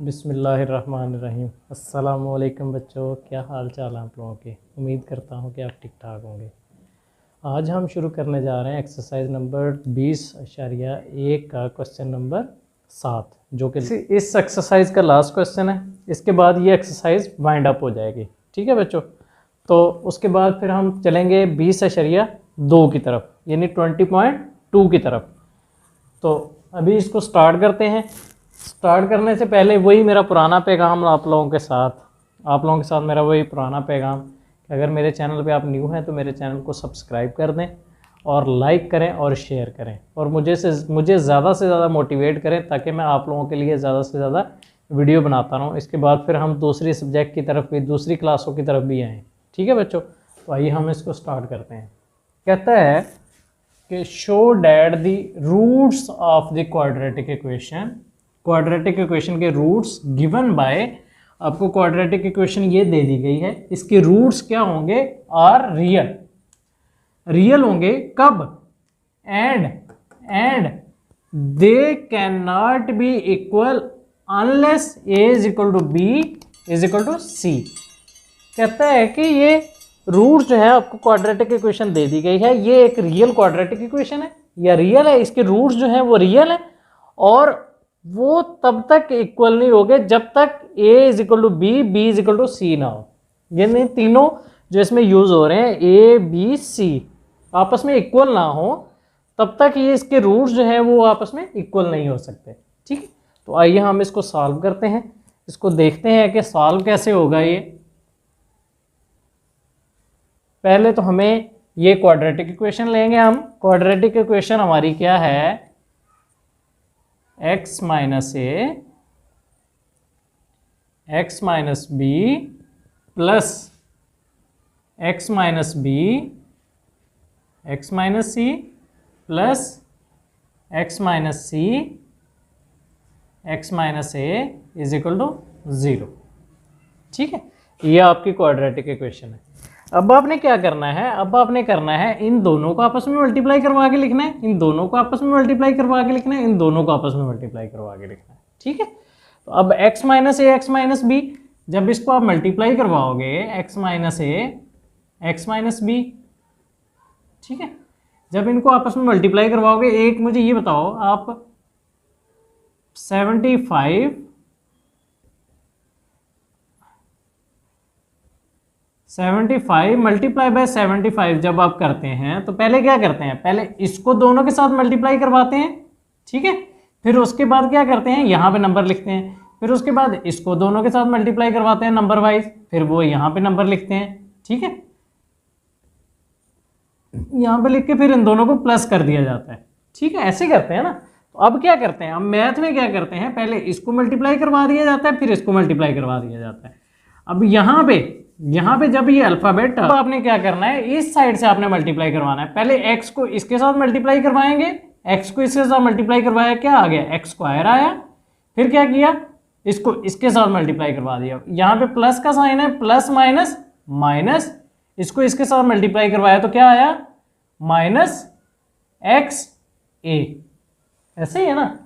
बिस्मिल्लाहिर्रहमानिर्रहीम। अस्सलामुअलैकुम बच्चों, क्या हाल चाल है आप लोगों के। उम्मीद करता हूँ कि आप ठीक ठाक होंगे। आज हम शुरू करने जा रहे हैं एक्सरसाइज नंबर 20.1 का क्वेश्चन नंबर 7, जो कि इस एक्सरसाइज का लास्ट क्वेश्चन है। इसके बाद ये एक्सरसाइज वाइंड अप हो जाएगी। ठीक है बच्चों, तो उसके बाद फिर हम चलेंगे 20.2 की तरफ, यानी 20.2 की तरफ। तो अभी इसको स्टार्ट करते हैं। स्टार्ट करने से पहले वही मेरा पुराना पैगाम आप लोगों के साथ मेरा वही पुराना पैगाम कि अगर मेरे चैनल पे आप न्यू हैं तो मेरे चैनल को सब्सक्राइब कर दें और लाइक करें और शेयर करें और मुझे ज़्यादा से ज़्यादा मोटिवेट करें, ताकि मैं आप लोगों के लिए ज़्यादा से ज़्यादा वीडियो बनाता रहूँ। इसके बाद फिर हम दूसरी सब्जेक्ट की तरफ भी, दूसरी क्लासों की तरफ भी आएँ। ठीक है बच्चों, तो आइए हम इसको स्टार्ट करते हैं। कहता है कि show that the roots of the quadratic equation. Quadratic equation के रूट्स गिवन बाय, आपको क्वाड्रेटिक इक्वेशन ये दे दी गई है, इसके रूट्स क्या होंगे, आर रियल होंगे। कब? And they can not be equal unless a is equal to b is equal to c. कहता है कि ये रूट जो है आपको क्वाड्रेटिक इक्वेशन दे दी गई है, ये एक रियल क्वाड्रेटिक इक्वेशन है या रियल है, इसके रूट्स जो हैं वो रियल है और वो तब तक इक्वल नहीं होंगे जब तक a is equal to b, b is equal to c ना हो। यानी तीनों जो इसमें यूज हो रहे हैं a, b, c आपस में इक्वल ना हो, तब तक ये इसके रूट्स जो हैं वो आपस में इक्वल नहीं हो सकते। ठीक है, तो आइए हम इसको सॉल्व करते हैं। इसको देखते हैं कि सॉल्व कैसे होगा ये। पहले तो हमें ये क्वाड्रेटिक इक्वेशन लेंगे हम। क्वाड्रेटिक इक्वेशन हमारी क्या है, x minus a x minus b plus x minus b x minus c plus x minus c x minus a is equal to 0। ठीक है, ये आपकी क्वाड्रेटिक इक्वेशन है। अब आपने क्या करना है, अब आपने करना है इन दोनों को आपस में मल्टीप्लाई करवा के लिखना है, इन दोनों को आपस में मल्टीप्लाई करवा के लिखना है, इन दोनों को आपस में मल्टीप्लाई करवा के लिखना है। ठीक है, तो अब x minus a x minus B, जब इसको आप मल्टीप्लाई करवाओगे x minus a x minus B, ठीक है, जब इनको आपस में मल्टीप्लाई करवाओगे, एक मुझे ये बताओ आप 75 मल्टीप्लाई बाय 75 जब आप करते हैं तो पहले क्या करते हैं, पहले इसको दोनों के साथ मल्टीप्लाई करवाते हैं। ठीक है, फिर उसके बाद क्या करते हैं, यहाँ पे नंबर लिखते हैं, फिर उसके बाद इसको दोनों के साथ मल्टीप्लाई करवाते हैं नंबर वाइज, फिर वो यहाँ पे नंबर लिखते हैं। ठीक है, यहाँ पे लिख के फिर इन दोनों को प्लस कर दिया जाता है। ठीक है, ऐसे करते हैं ना। तो अब क्या करते हैं, अब मैथ में क्या करते हैं, पहले इसको मल्टीप्लाई करवा दिया जाता है, फिर इसको मल्टीप्लाई करवा दिया जाता है। अब यहाँ पे जब ये अल्फाबेट, अब आपने क्या करना है, इस साइड से आपने मल्टीप्लाई करवाना है। पहले x को इसके साथ मल्टीप्लाई करवाएंगे, x को इसके साथ मल्टीप्लाई करवाया, क्या आ गया, x स्क्वायर आया। फिर क्या किया, इसको इसके साथ मल्टीप्लाई करवा दिया, यहाँ पे प्लस का साइन है, प्लस माइनस माइनस, इसको इसके साथ मल्टीप्लाई करवाया तो क्या आया, माइनस एक्स ए। ऐसे ही है ना।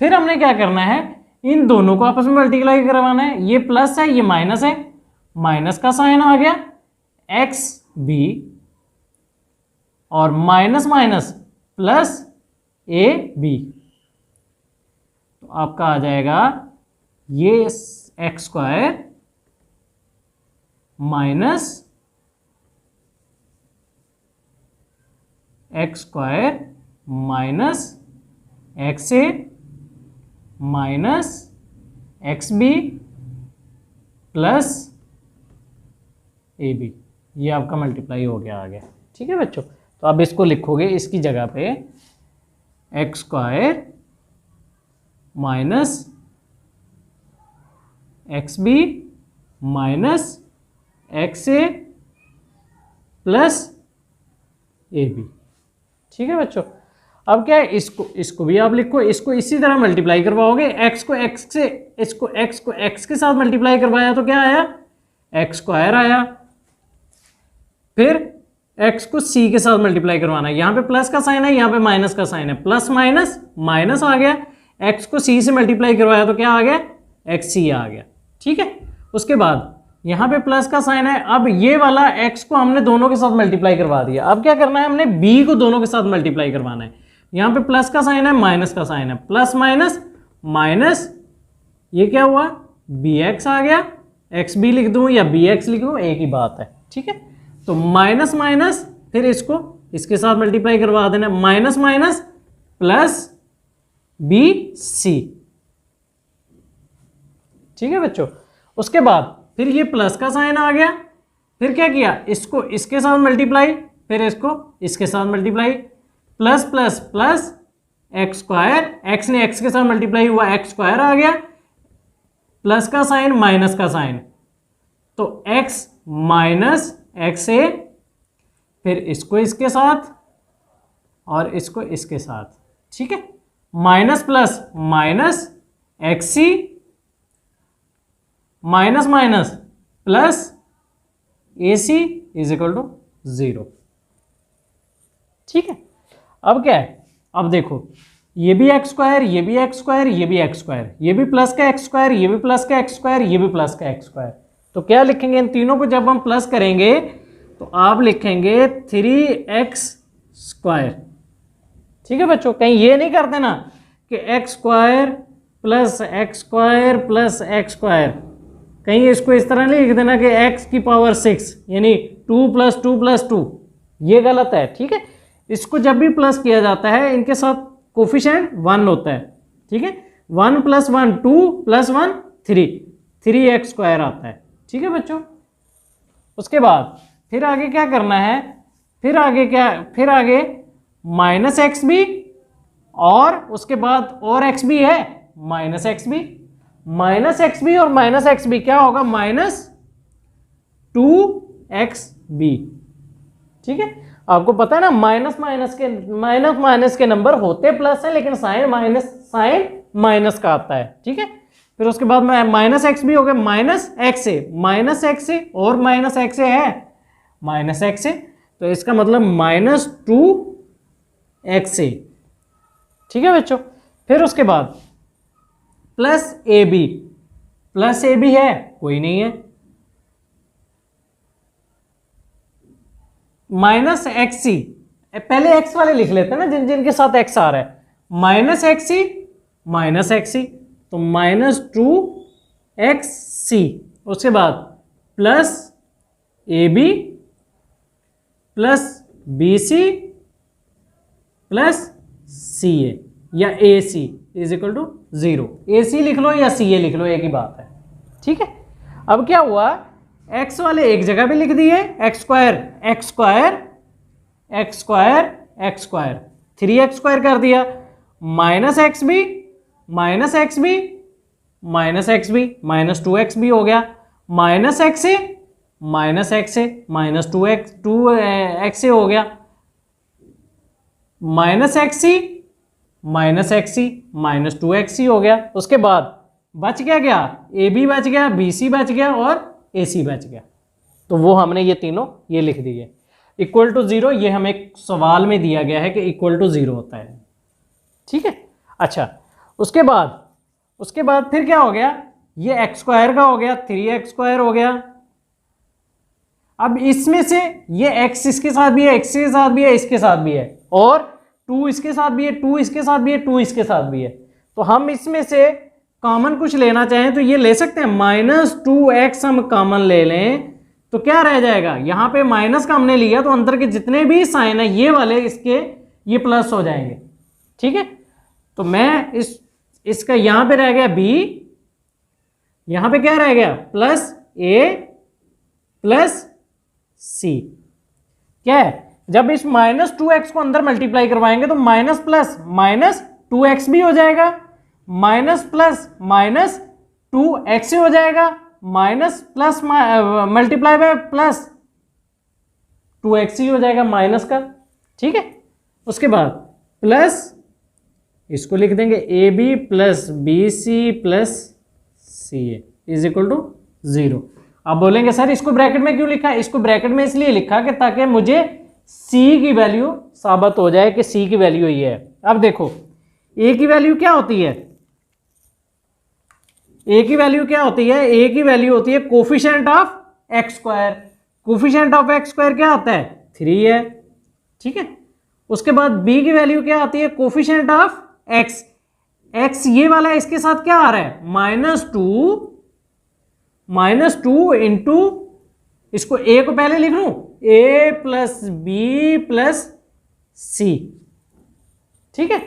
फिर हमने क्या करना है, इन दोनों को आपस में मल्टीप्लाई करवाना है, ये प्लस है ये माइनस है, माइनस का साइन आ गया एक्स बी और minus minus plus a b, तो आपका आ जाएगा ये x square minus x square minus x a minus x b plus a b. ये आपका मल्टीप्लाई हो गया आगे। ठीक है बच्चों, तो अब इसको लिखोगे इसकी जगह पे x square minus x b minus x a plus a b. ठीक है बच्चों, अब क्या है, इसको भी आप लिखो, इसको इसी तरह मल्टीप्लाई करवाओगे, x को x के साथ मल्टीप्लाई करवाया तो क्या आया, एक्स स्क्वायर आया। फिर x को c के साथ मल्टीप्लाई करवाना है, यहाँ पे प्लस का साइन है, यहाँ पे माइनस का साइन है, प्लस माइनस माइनस आ गया। x को c से मल्टीप्लाई करवाया तो क्या आ गया, एक्स सी आ गया, ठीक है। उसके बाद यहाँ पे प्लस का साइन है, अब ये वाला x को हमने दोनों के साथ मल्टीप्लाई करवा दिया। अब क्या करना है, हमने b को दोनों के साथ मल्टीप्लाई करवाना है। यहाँ पे प्लस का साइन है, माइनस का साइन है, प्लस माइनस माइनस, ये क्या हुआ, bx आ गया, xb लिख दूं या bx लिख दूं, एक ही बात है, ठीक है। तो माइनस माइनस, फिर इसको इसके साथ मल्टीप्लाई करवा देना, माइनस माइनस प्लस bc, ठीक है बच्चों। उसके बाद फिर ये प्लस का साइन आ गया, फिर क्या किया, इसको इसके साथ मल्टीप्लाई, फिर इसको इसके साथ multiply, plus plus plus x square, x ने एक्स के साथ मल्टीप्लाई हुआ, एक्स स्क्वायर आ गया, प्लस का साइन माइनस का साइन, तो एक्स माइनस एक्स ए, फिर इसको इसके साथ और इसको इसके साथ, ठीक है। Minus plus minus x c, minus minus plus a c is equal to 0, ठीक है। अब क्या है, अब देखो ये भी एक्स स्क्वायर, ये भी एक्स स्क्वायर, ये भी एक्स स्क्वायर, ये भी प्लस का एक्स स्क्वायर, ये भी प्लस का एक्स स्क्वायर, ये भी प्लस का एक्स स्क्वायर, तो क्या लिखेंगे, इन तीनों को जब हम प्लस करेंगे तो आप लिखेंगे 3x स्क्वायर, ठीक है बच्चों। कहीं ये नहीं करते ना कि x square plus x square plus x square, कहीं इसको इस तरह नहीं लिख देना कि x की पावर 6 यानी 2 + 2 + 2, ये गलत है, ठीक है। इसको जब भी प्लस किया जाता है इनके साथ कोफिशिएंट 1 होता है, ठीक है। 1 + 1 2 + 1 3x स्क्वायर आता है, ठीक है बच्चों। उसके बाद फिर आगे क्या करना है, फिर आगे माइनस एक्स भी, और उसके बाद और x भी है, माइनस एक्स भी, माइनस एक्स बी और माइनस एक्स बी क्या होगा, -2xb, ठीक है। आपको पता है ना माइनस माइनस के नंबर होते प्लस है, लेकिन साइन माइनस का आता है, ठीक है। फिर उसके बाद में माइनस एक्स बी हो गया, माइनस एक्स ए और माइनस एक्स ए है, माइनस एक्स ए, तो इसका मतलब -2xa, ठीक है बच्चों। फिर उसके बाद प्लस ए बी है, कोई नहीं है, माइनस एक्स सी, पहले एक्स वाले लिख लेते हैं ना जिनके साथ एक्स आ रहा है, माइनस एक्स सी, तो -2xc, उसके बाद plus a B plus B C plus C a या a c is equal to 0, a c लिख लो या सी ए लिख लो, एक ही बात है, ठीक है। अब क्या हुआ, x वाले एक जगह पे लिख दिए, एक्स स्क्वायर 3x स्क्वायर कर दिया, माइनस एक्स बी -2xb हो गया, माइनस एक्स ए -2x हो गया, माइनस एक्स सी -2xc हो गया। उसके बाद बच क्या ए बी बच गया, बी सी बच गया और ए सी बच गया, तो वो हमने ये तीनों ये लिख दिए, इक्वल टू 0, ये हमें सवाल में दिया गया है कि इक्वल टू 0 होता है, ठीक है। अच्छा, उसके बाद फिर क्या हो गया, ये एक्स स्क्वायर का हो गया, 3x स्क्वायर हो गया। अब इसमें से ये x इसके साथ भी है, x के साथ भी है, इसके साथ भी है, और 2 इसके साथ भी है, 2 इसके साथ भी है, 2 इसके साथ भी है, तो हम इसमें से कॉमन कुछ लेना चाहें तो ये ले सकते हैं, -2x हम कॉमन ले लें तो क्या रह जाएगा, यहाँ पे माइनस का हमने लिया तो अंदर के जितने भी साइन है ये वाले इसके ये प्लस हो जाएंगे, ठीक है। तो मैं इसका यहाँ पे रह गया b, यहाँ पे क्या रह गया, प्लस a प्लस c, क्या है, जब इस -2x को अंदर मल्टीप्लाई करवाएंगे तो माइनस प्लस -2x भी हो जाएगा, माइनस प्लस -2x हो जाएगा, minus plus multiply by plus 2x हो जाएगा माइनस का, ठीक है। उसके बाद प्लस इसको लिख देंगे a B plus B C plus C a is equal to 0। आप बोलेंगे सर इसको ब्रैकेट में क्यों लिखा है, इसको ब्रैकेट में इसलिए लिखा कि ताकि मुझे c की वैल्यू साबित हो जाए कि c की वैल्यू ये है। अब देखो a की वैल्यू क्या होती है, ए की वैल्यू क्या होती है, ए की वैल्यू होती है coefficient of x square. Coefficient of x square क्या आता है, 3 है, ठीक है। उसके बाद बी की वैल्यू क्या आती है, कोफिशिएंट ऑफ एक्स, एक्स ये वाला इसके साथ क्या आ रहा है, -2 इंटू, इसको ए को पहले लिख लूं, ए प्लस बी प्लस सी, ठीक है।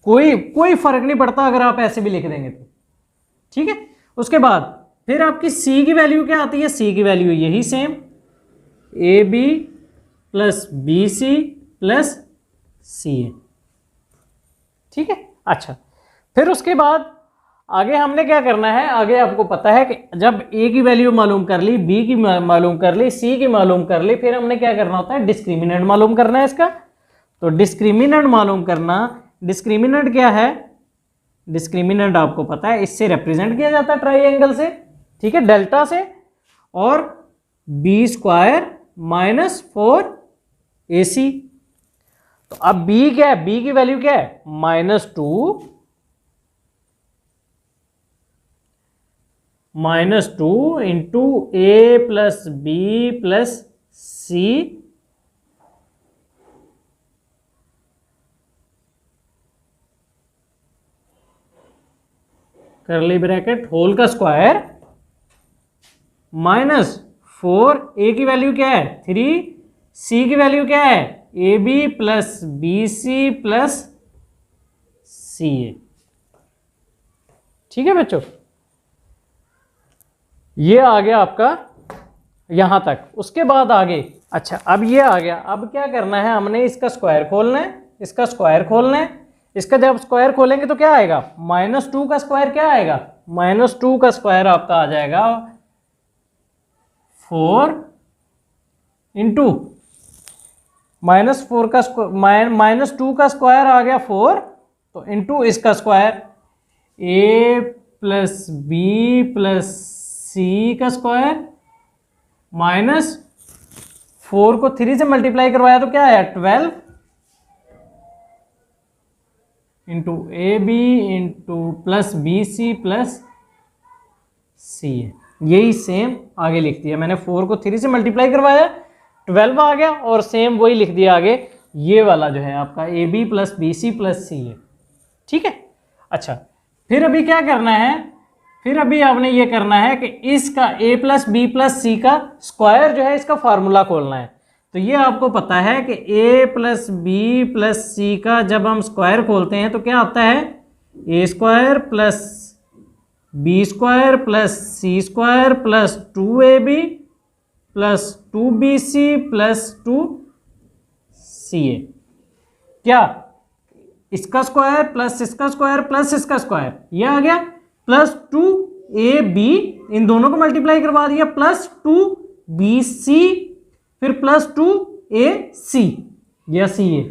कोई फर्क नहीं पड़ता अगर आप ऐसे भी लिख देंगे तो, ठीक है। उसके बाद फिर आपकी सी की वैल्यू क्या आती है, सी की वैल्यू यही same, A B plus B C plus सी ए, ठीक है। अच्छा, फिर उसके बाद आगे हमने क्या करना है, आगे आपको पता है कि जब ए की वैल्यू मालूम कर ली, बी की मालूम कर ली, सी की मालूम कर ली, फिर हमने क्या करना होता है, डिस्क्रिमिनेंट मालूम करना है इसका। तो डिस्क्रिमिनेंट मालूम करना, डिस्क्रिमिनेंट क्या है, डिस्क्रिमिनेंट आपको पता है इससे रिप्रेजेंट किया जाता है ट्राइंगल से, ठीक है, डेल्टा से, और बी स्क्वायर माइनस 4ac। तो अब बी क्या है, बी की वैल्यू क्या है, -2 इंटू ए प्लस बी प्लस सी करली ब्रैकेट होल का स्क्वायर -4, ए की वैल्यू क्या है 3, सी की वैल्यू क्या है a B plus B C plus सी ए, ठीक है बच्चों। ये आ गया आपका यहां तक। उसके बाद आगे, अच्छा अब ये आ गया, अब क्या करना है, हमने इसका स्क्वायर खोलना है, इसका स्क्वायर खोलना है। इसका जब स्क्वायर खोलेंगे तो क्या आएगा, -2 का स्क्वायर क्या आएगा, -2 का स्क्वायर आपका आ जाएगा 4 इंटू -4 का -2 का स्क्वायर आ गया 4, तो इंटू इसका स्क्वायर ए प्लस बी प्लस सी का स्क्वायर -4 को 3 से मल्टीप्लाई करवाया तो क्या आया 12 into a b into plus B C plus c. यही सेम आगे लिख दिया मैंने, 4 को 3 से मल्टीप्लाई करवाया 12 आ गया, और सेम वही लिख दिया आगे, ये वाला जो है आपका a B plus B C plus c है, ठीक है। अच्छा फिर अभी क्या करना है, फिर अभी आपने ये करना है कि इसका a प्लस बी प्लस सी का स्क्वायर जो है इसका फार्मूला खोलना है। तो ये आपको पता है कि a प्लस बी प्लस सी का जब हम स्क्वायर खोलते हैं तो क्या आता है, a square plus b square plus c square plus 2ab plus 2bc plus 2ca। क्या, इसका स्क्वायर प्लस इसका स्क्वायर प्लस इसका स्क्वायर, ये आ गया, प्लस 2ab, इन दोनों को मल्टीप्लाई करवा दिया, प्लस 2bc, फिर प्लस 2ac या ca,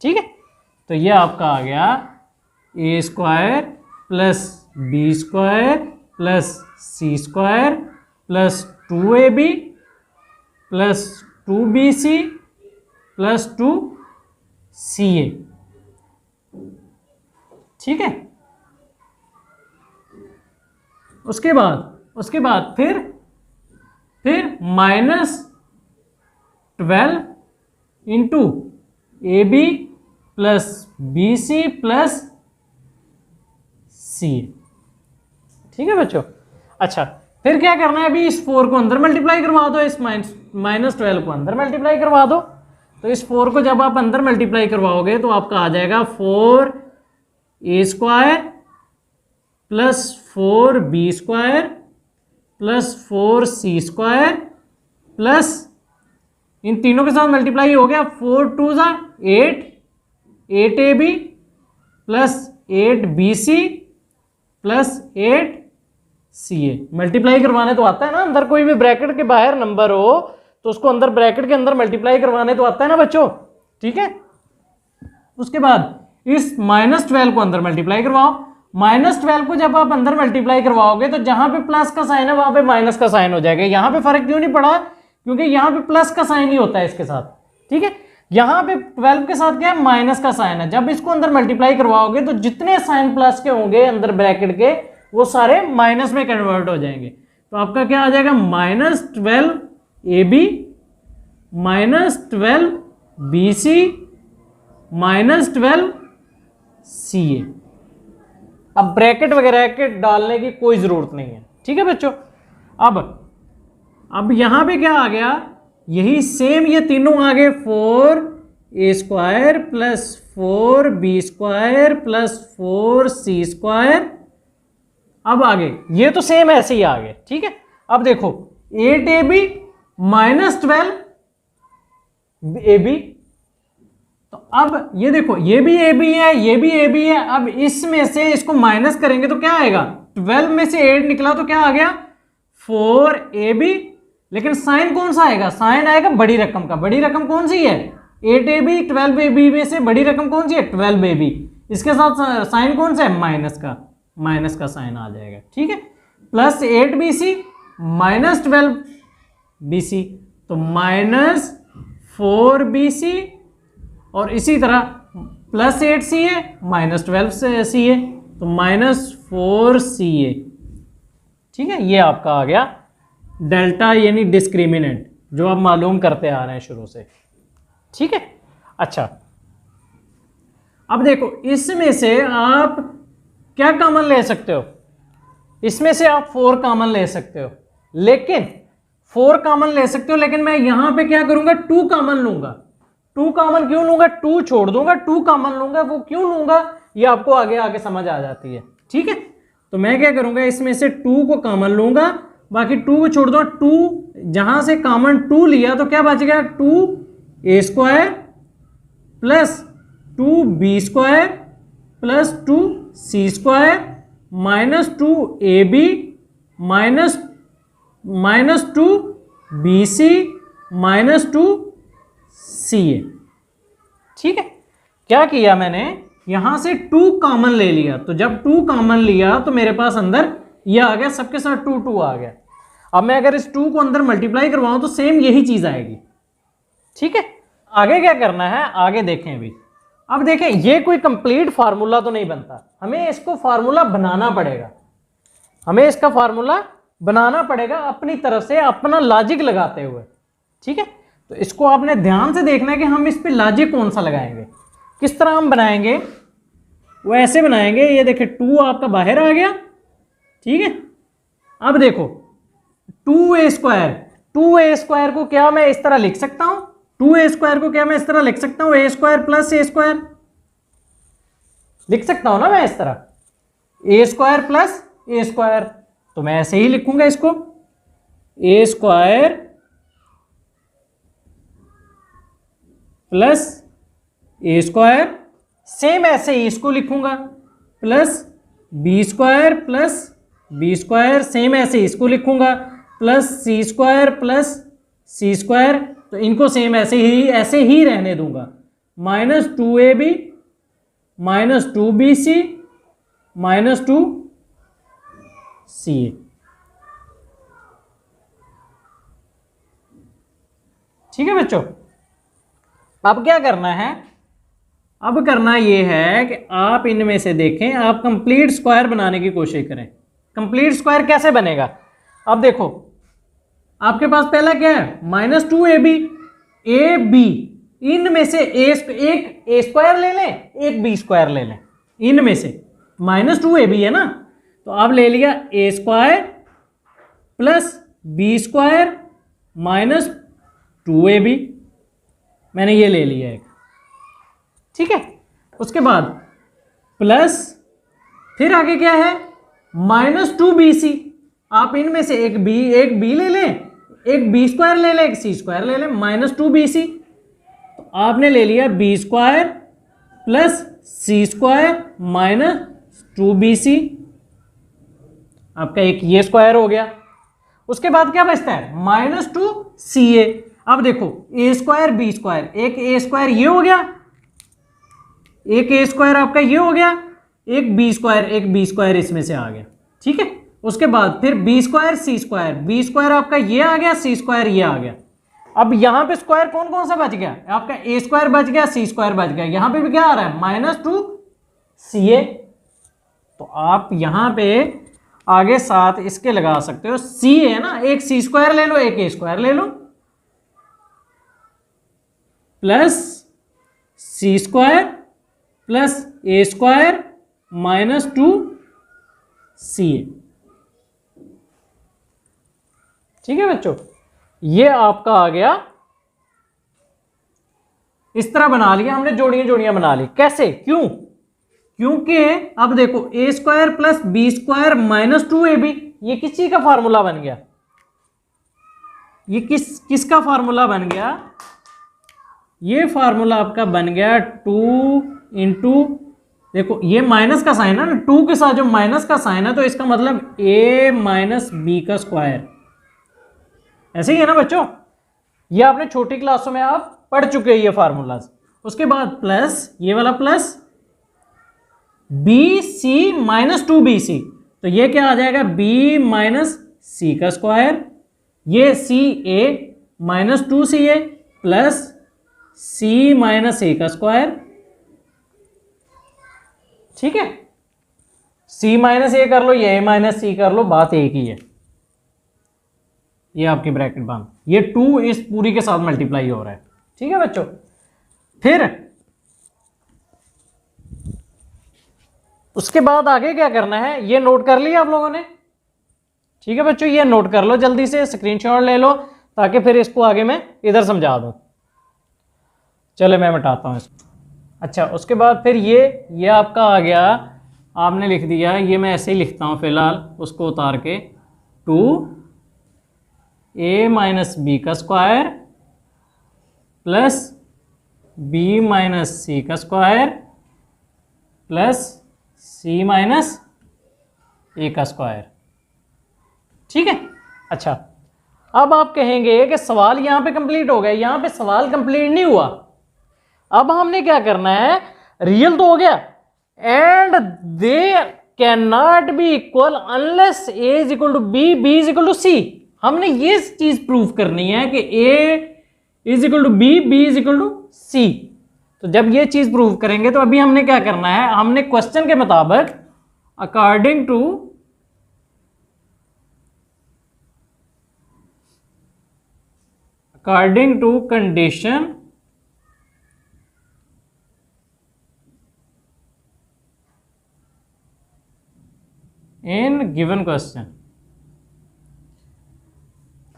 ठीक है। तो ये आपका आ गया a square plus b square plus c square plus 2ab plus 2bc plus 2ca, ठीक है। उसके बाद फिर -12 into a B plus B C plus c, ठीक है बच्चों। अच्छा फिर क्या करना है, अभी इस 4 को अंदर मल्टीप्लाई करवा दो, इस -12 को अंदर मल्टीप्लाई करवा दो। तो इस 4 को जब आप अंदर मल्टीप्लाई करवाओगे तो आपका आ जाएगा 4a square plus 4b square plus 4c square plus इन तीनों के साथ मल्टीप्लाई हो गया 4 2 8, 8ab plus 8bc plus 8ca। Multiply करवाने तो आता है ना, अंदर कोई भी ब्रैकेट के बाहर नंबर हो तो उसको अंदर ब्रैकेट के अंदर मल्टीप्लाई करवाने तो आता है ना बच्चों, ठीक है। उसके बाद इस -12 को अंदर मल्टीप्लाई करवाओ, -12 को जब आप अंदर मल्टीप्लाई करवाओगे तो जहां पे प्लस का साइन है वहां पे माइनस का साइन हो जाएगा। यहां पे फर्क क्यों नहीं पड़ा, क्योंकि यहां पे प्लस का साइन ही होता है इसके साथ, ठीक है। यहां पे 12 के साथ क्या है, माइनस का साइन है। जब इसको अंदर मल्टीप्लाई करवाओगे तो जितने साइन प्लस के होंगे अंदर ब्रैकेट के वो सारे माइनस में कन्वर्ट हो जाएंगे। तो आपका क्या आ जाएगा, -12AB -12BC -12CA। अब ब्रैकेट वगैरह के डालने की कोई जरूरत नहीं है, ठीक है बच्चों। अब यहां पे क्या आ गया, यही सेम ये तीनों आ गए, 4A² + 4B² + 4C²। अब आगे ये तो सेम ऐसे ही आ गए, ठीक है। अब देखो 8AB -12AB, तो अब ये देखो ये भी AB है, ये भी AB है। अब इसमें से इसको माइनस करेंगे तो क्या आएगा, 12 में से 8 निकला तो क्या आ गया 4AB, लेकिन साइन कौन सा आएगा, साइन आएगा बड़ी रकम का। बड़ी रकम कौन सी है, 8AB। 12AB में से बड़ी रकम कौन सी है, 12AB। इसके साथ साइन कौन सा है, माइनस का साइन आ जाएगा, ठीक है। प्लस 8BC -12BC, तो -4BC, और इसी तरह प्लस 8CA -12CA, तो -4CA, ठीक है। ये आपका आ गया डेल्टा यानी डिस्क्रिमिनेंट, जो आप मालूम करते आ रहे हैं शुरू से, ठीक है। अच्छा, अब देखो इसमें से आप क्या कॉमन ले सकते हो, इसमें से आप 4 कॉमन ले सकते हो, लेकिन 4 कॉमन ले सकते हो, लेकिन मैं यहां पे क्या करूंगा, 2 कॉमन लूंगा। 2 कॉमन क्यों लूंगा, 2 छोड़ दूंगा, 2 कॉमन लूंगा। वो क्यों लूंगा ये आपको आगे आगे समझ आ जाती है, ठीक है। तो मैं क्या करूंगा, इसमें से 2 को कॉमन लूंगा, बाकी 2 को छोड़ दूंगा। 2 जहां से कॉमन 2 लिया तो क्या बच गया, 2A² + 2B² + 2C² -2AB -2BC -2CA, ठीक है। क्या किया मैंने, यहां से 2 कॉमन ले लिया, तो जब 2 कॉमन लिया तो मेरे पास अंदर ये आ गया, सबके साथ 2 2 आ गया। अब मैं अगर इस 2 को अंदर मल्टीप्लाई करवाऊं तो सेम यही चीज आएगी, ठीक है। आगे क्या करना है, आगे देखें अभी। अब देखें ये कोई कंप्लीट फार्मूला तो नहीं बनता, हमें इसको फार्मूला बनाना पड़ेगा, हमें इसका फार्मूला बनाना पड़ेगा अपनी तरफ से, अपना लॉजिक लगाते हुए, ठीक है। तो इसको आपने ध्यान से देखना है कि हम इस पे लॉजिक कौन सा लगाएंगे, किस तरह हम बनाएंगे। वो ऐसे बनाएंगे, ये देखिए 2 आपका बाहर आ गया, ठीक है। अब देखो 2A² को क्या मैं इस तरह लिख सकता हूं, 2A² को क्या मैं इस तरह लिख सकता हूं, A² + A² लिख सकता हूं ना मैं इस तरह, A² + A²। तो मैं ऐसे ही लिखूंगा इसको, A² + A², सेम ऐसे ही इसको लिखूंगा, प्लस B² + B², सेम ऐसे इसको लिखूंगा, प्लस C² + C², तो इनको सेम ऐसे ही रहने दूंगा, -2AB -2BC -2CA, ठीक है बच्चों। अब क्या करना है, अब करना ये है कि आप इनमें से देखें, आप कंप्लीट स्क्वायर बनाने की कोशिश करें। कंप्लीट स्क्वायर कैसे बनेगा, अब देखो आपके पास पहला क्या है, -2AB, AB, इनमें से एक A² ले लें, एक B² ले लें, इनमें से -2AB है ना, तो आप ले लिया A² + B² -2AB, मैंने ये ले लिया एक, ठीक है। उसके बाद प्लस, फिर आगे क्या है, -2BC, आप इनमें से एक B ले लें, एक B² ले लें, एक C² ले लें, -2BC, तो आपने ले लिया B² + C² -2BC, आपका एक ये स्क्वायर हो गया। उसके बाद क्या बचता है, -2CA। अब देखो A² B², एक A² ये हो गया, एक A² आपका ये हो गया, एक B² इसमें से आ गया, ठीक है। उसके बाद फिर B² C², B² आपका ये आ गया, C² ये आ गया। अब यहां पे स्क्वायर कौन कौन सा बच गया, आपका A² बच गया, C² बच गया, यहां पे भी क्या आ रहा है, -2CA। तो आप यहां पे आगे साथ इसके लगा सकते हो। सी है ना, एक सी स्क्वायर ले लो, एक ए स्क्वायर ले लो, प्लस सी स्क्वायर प्लस ए स्क्वायर माइनस 2 सी ए। ठीक है बच्चों, ये आपका आ गया। इस तरह बना लिया हमने, जोड़ियां जोड़ियां बना ली। कैसे, क्यों? क्योंकि अब देखो a square plus b square minus 2ab, ये किस चीज का फार्मूला बन गया? ये किसका फार्मूला बन गया? ये फार्मूला आपका बन गया 2 इंटू, देखो ये माइनस का साइन है ना, 2 के साथ जो माइनस का साइन है, तो इसका मतलब a माइनस बी का स्क्वायर। ऐसे ही है ना बच्चों, ये आपने छोटी क्लासों में आप पढ़ चुके हैं ये फार्मूलाज। उसके बाद प्लस ये वाला plus B C minus 2bc, तो ये क्या आ जाएगा? b माइनस सी का स्क्वायर, ये सी ए minus 2ca plus C minus a का स्क्वायर। ठीक है, c माइनस ए कर लो, ये a माइनस सी कर लो, बात एक ही है। ये आपकी ब्रैकेट बंद, ये 2 इस पूरी के साथ मल्टीप्लाई हो रहा है। ठीक है बच्चों, फिर उसके बाद आगे क्या करना है, ये नोट कर लिया आप लोगों ने? ठीक है बच्चों, ये नोट कर लो, जल्दी से स्क्रीनशॉट ले लो, ताकि फिर इसको आगे मैं इधर समझा दूं। चलो मैं मिटाता हूं इसको। अच्छा, उसके बाद फिर ये आपका आ गया, आपने लिख दिया, ये मैं ऐसे ही लिखता हूं फिलहाल, उसको उतार के 2a माइनस बी का square plus b minus c का square plus c minus a का स्क्वायर। ठीक है। अच्छा, अब आप कहेंगे कि सवाल यहां पे कंप्लीट हो गया। यहां पे सवाल कंप्लीट नहीं हुआ। अब हमने क्या करना है, रियल तो हो गया, and they can not be equal unless a is equal to b, b is equal to c। हमने ये चीज प्रूव करनी है कि a is equal to b, b is equal to c। तो जब ये चीज प्रूव करेंगे तो अभी हमने क्या करना है, हमने क्वेश्चन के मुताबिक according to condition in given question,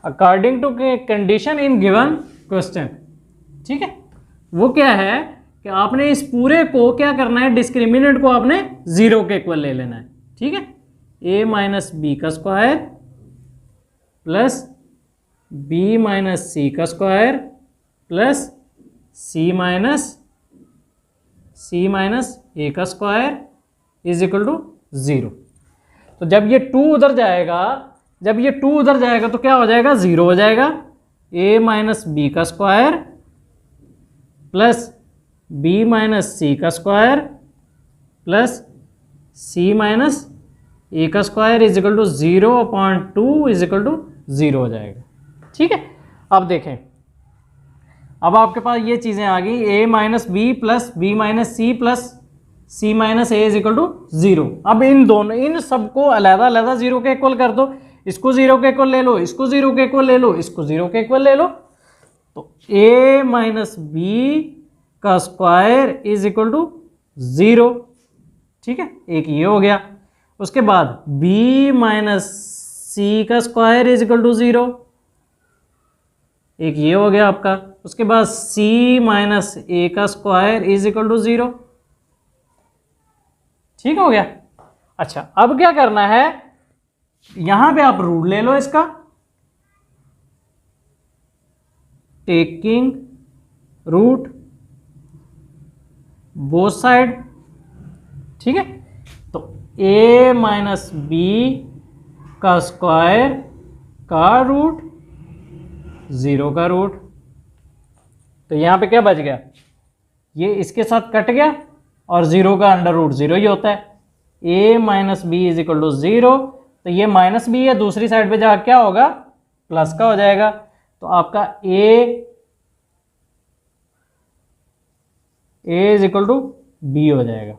according to condition in given question. ठीक है, वो क्या है कि आपने इस पूरे को क्या करना है, डिस्क्रिमिनेंट को आपने 0 के इक्वल ले लेना है। ठीक है, a माइनस बी का square plus b minus c का square plus c minus a का स्क्वायर इज इक्वल टू 0। तो जब ये 2 उधर जाएगा, तो क्या हो जाएगा, 0 हो जाएगा। a माइनस बी का square plus b minus c का square plus c minus a का square is equal to 0/2 is equal to 0 हो जाएगा। ठीक है, अब देखें, अब आपके पास ये चीजें आ गई, a minus b plus b minus c plus c minus a is equal to 0। अब इन सबको अलग अलग 0 के इक्वल कर दो। इसको 0 के इक्वल ले लो, इसको 0 के इक्वल ले लो, इसको 0 के इक्वल ले लो। तो a माइनस बी का स्क्वायर इज इक्वल टू 0। ठीक है, एक ये हो गया। उसके बाद b माइनस सी का स्क्वायर इज इक्वल टू 0, एक ये हो गया आपका। उसके बाद c माइनस ए का स्क्वायर इज इक्वल टू 0। ठीक हो गया। अच्छा, अब क्या करना है, यहां पे आप रूट ले लो इसका, टेकिंग रूट बोथ साइड। ठीक है, तो a माइनस बी का स्क्वायर का रूट 0 का रूट। तो यहां पे क्या बच गया, ये इसके साथ कट गया और 0 का अंडर रूट 0 ही होता है। a minus b is equal to 0, तो ये माइनस बी है, दूसरी साइड पे जाकर क्या होगा, प्लस का हो जाएगा। तो आपका a is equal to b हो जाएगा।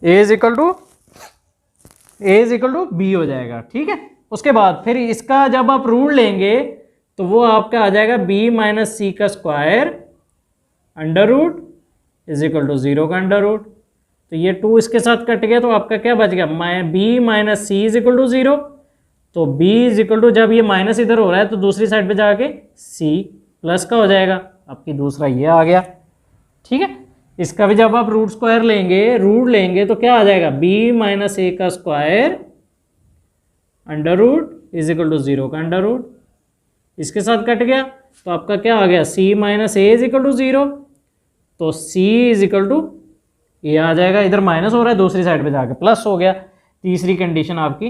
इज इक्वल टू बी हो जाएगा। ठीक है, उसके बाद फिर इसका जब आप रूट लेंगे तो वो आपका आ जाएगा बी माइनस सी का square under root is equal to 0 का अंडर रूट। तो ये 2 इसके साथ कट गया तो आपका क्या बच गया, b minus c is equal to 0। तो b इज इक्वल टू, जब ये माइनस इधर हो रहा है तो दूसरी साइड पे जाके c प्लस का हो जाएगा, आपकी दूसरा ये आ गया। ठीक है, इसका भी जब आप रूट स्क्वायर लेंगे तो क्या आ जाएगा, b माइनस ए का square under root is equal to 0 का अंडर रूट। इसके साथ कट गया तो आपका क्या आ गया, c minus a is equal to 0। तो c इज इक्वल टू ये आ जाएगा, इधर माइनस हो रहा है दूसरी साइड पे जाके प्लस हो गया। तीसरी कंडीशन आपकी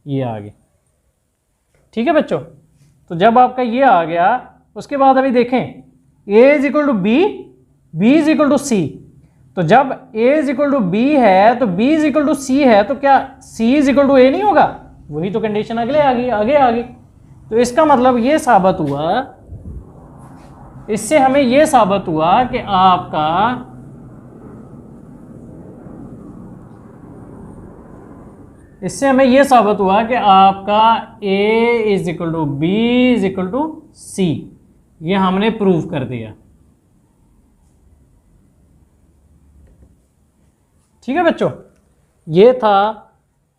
ये आ गई। ठीक है बच्चों, तो जब आपका ये आ गया उसके बाद अभी देखें a is equal to b, b is equal to c. तो जब a is equal to b है तो b is equal to c है, तो क्या c is equal to a नहीं होगा, वही तो कंडीशन अगले आगे आ गई। तो इसका मतलब ये साबित हुआ, इससे हमें ये साबित हुआ कि आपका इससे हमें यह साबित हुआ कि आपका a is equal to b is equal to c, ये हमने प्रूव कर दिया। ठीक है बच्चों,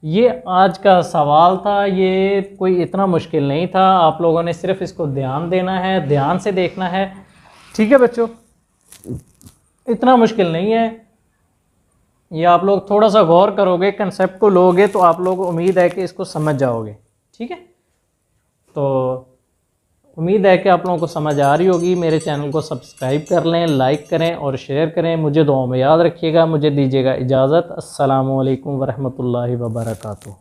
ये आज का सवाल था। ये कोई इतना मुश्किल नहीं था, आप लोगों ने सिर्फ इसको ध्यान देना है, ध्यान से देखना है। ठीक है बच्चों, इतना मुश्किल नहीं है। ये आप लोग थोड़ा सा गौर करोगे, कंसेप्ट को लोगे तो आप लोग उम्मीद है कि इसको समझ जाओगे। ठीक है, तो उम्मीद है कि आप लोगों को समझ आ रही होगी। मेरे चैनल को सब्सक्राइब कर लें, लाइक करें और शेयर करें। मुझे दुआ में याद रखिएगा। मुझे दीजिएगा इजाज़त। अस्सलामु अलैकुम वरहमतुल्लाहि वबरकातुहू।